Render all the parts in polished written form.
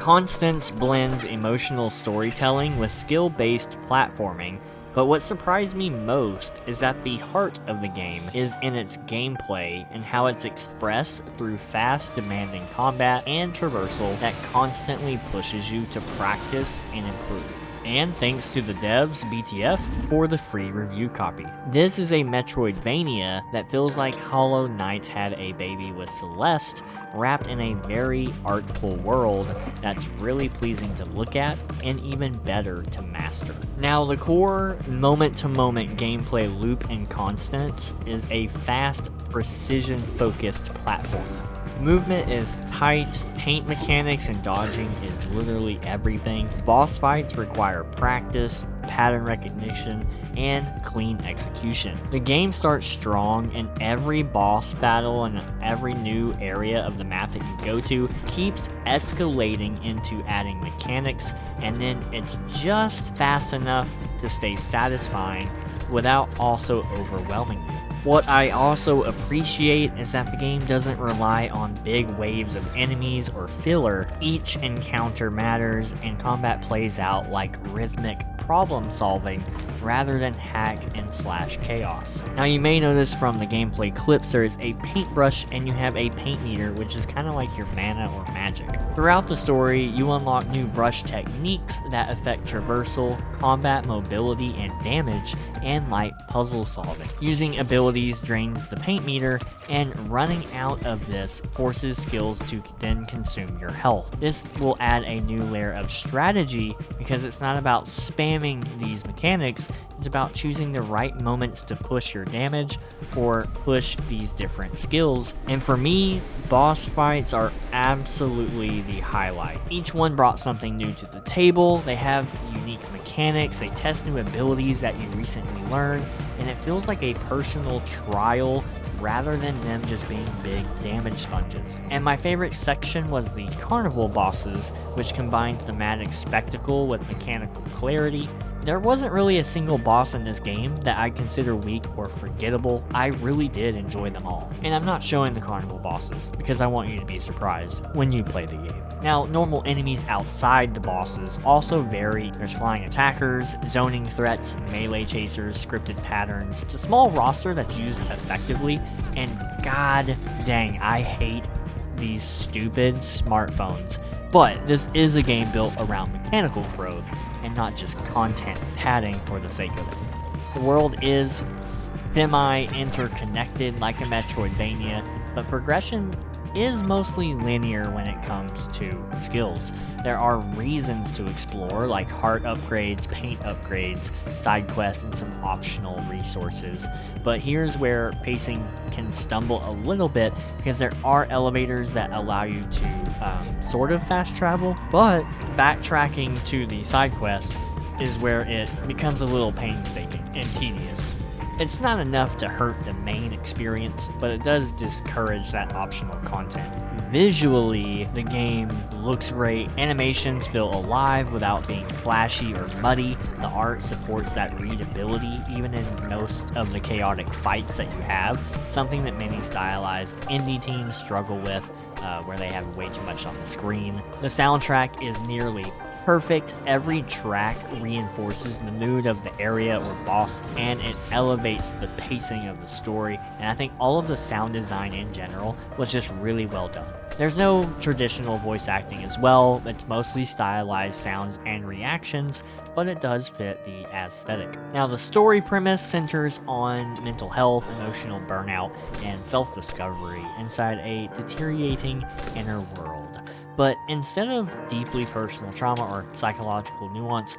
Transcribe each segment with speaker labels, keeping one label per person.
Speaker 1: Constance blends emotional storytelling with skill-based platforming, but what surprised me most is that the heart of the game is in its gameplay and how it's expressed through fast, demanding combat and traversal that constantly pushes you to practice and improve. And thanks to the devs, BTF, for the free review copy. This is a Metroidvania that feels like Hollow Knight had a baby with Celeste, wrapped in a very artful world that's really pleasing to look at and even better to master. Now, the core moment-to-moment gameplay loop in Constance is a fast, precision-focused platformer. Movement is tight, paint mechanics and dodging is literally everything. Boss fights require practice, pattern recognition, and clean execution. The game starts strong, and every boss battle and every new area of the map that you go to keeps escalating into adding mechanics, and then it's just fast enough to stay satisfying without also overwhelming you. What I also appreciate is that the game doesn't rely on big waves of enemies or filler. Each encounter matters, and combat plays out like rhythmic problem solving rather than hack and slash chaos. Now, you may notice from the gameplay clips there is a paintbrush and you have a paint meter, which is kind of like your mana or magic. Throughout the story, you unlock new brush techniques that affect traversal, combat mobility and damage, and light puzzle solving. Using abilities drains the paint meter, and running out of this forces skills to then consume your health. This will add a new layer of strategy because it's not about spamming these mechanics, it's about choosing the right moments to push your damage or push these different skills. And for me, boss fights are absolutely the highlight. Each one brought something new to the table, they have unique mechanics, they test new abilities that you recently learned, and it feels like a personal trial rather than them just being big damage sponges. And my favorite section was the carnival bosses, which combined thematic spectacle with mechanical clarity. There wasn't really a single boss in this game that I consider weak or forgettable. I really did enjoy them all. And I'm not showing the carnival bosses because I want you to be surprised when you play the game. Now, normal enemies outside the bosses also vary. There's flying attackers, zoning threats, melee chasers, scripted patterns. It's a small roster that's used effectively, and god dang, I hate these stupid smartphones. But this is a game built around mechanical growth and not just content padding for the sake of it. The world is semi-interconnected like a Metroidvania, but progression is mostly linear when it comes to skills. There are reasons to explore, like heart upgrades, paint upgrades, side quests, and some optional resources. But here's where pacing can stumble a little bit, because there are elevators that allow you to sort of fast travel, but backtracking to the side quest is where it becomes a little painstaking and tedious. It's not enough to hurt the main experience, but it does discourage that optional content. Visually, the game looks great. Animations feel alive without being flashy or muddy. The art supports that readability even in most of the chaotic fights that you have, something that many stylized indie teams struggle with, where they have way too much on the screen. The soundtrack is nearly perfect. Every track reinforces the mood of the area or boss, and it elevates the pacing of the story, and I think all of the sound design in general was just really well done. There's no traditional voice acting as well, it's mostly stylized sounds and reactions, but it does fit the aesthetic. Now, the story premise centers on mental health, emotional burnout, and self-discovery inside a deteriorating inner world. But instead of deeply personal trauma or psychological nuance,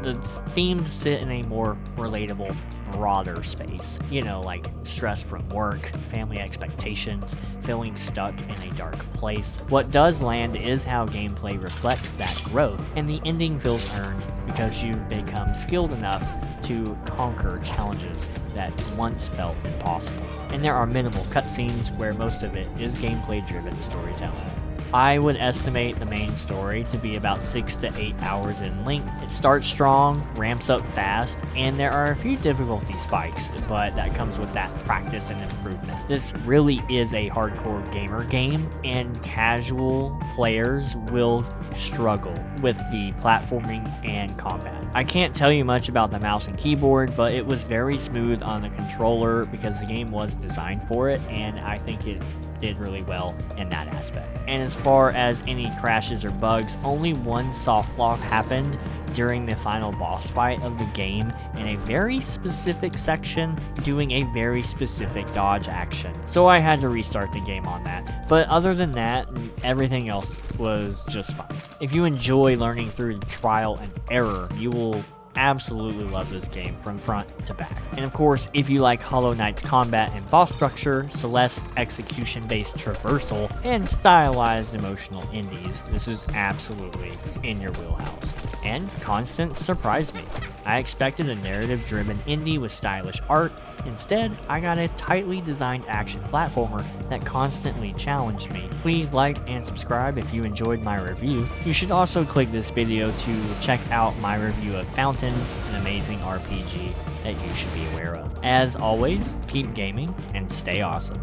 Speaker 1: the themes sit in a more relatable, broader space. You know, like stress from work, family expectations, feeling stuck in a dark place. What does land is how gameplay reflects that growth, and the ending feels earned because you've become skilled enough to conquer challenges that once felt impossible. And there are minimal cutscenes where most of it is gameplay-driven storytelling. I would estimate the main story to be about 6 to 8 hours in length. It starts strong, ramps up fast, and there are a few difficulty spikes, but that comes with that practice and improvement. This really is a hardcore gamer game, and casual players will struggle with the platforming and combat. I can't tell you much about the mouse and keyboard, but it was very smooth on the controller because the game was designed for it, and I think it did really well in that aspect. And as far as any crashes or bugs, only one soft lock happened during the final boss fight of the game in a very specific section doing a very specific dodge action. So I had to restart the game on that. But other than that, everything else was just fine. If you enjoy learning through trial and error, you will absolutely love this game from front to back. And of course, if you like Hollow Knight's combat and boss structure, Celeste's execution-based traversal, and stylized emotional indies, this is absolutely in your wheelhouse. And Constance surprised me. I expected a narrative-driven indie with stylish art. Instead, I got a tightly designed action platformer that constantly challenged me. Please like and subscribe if you enjoyed my review. You should also click this video to check out my review of Fountains, an amazing RPG that you should be aware of. As always, keep gaming and stay awesome.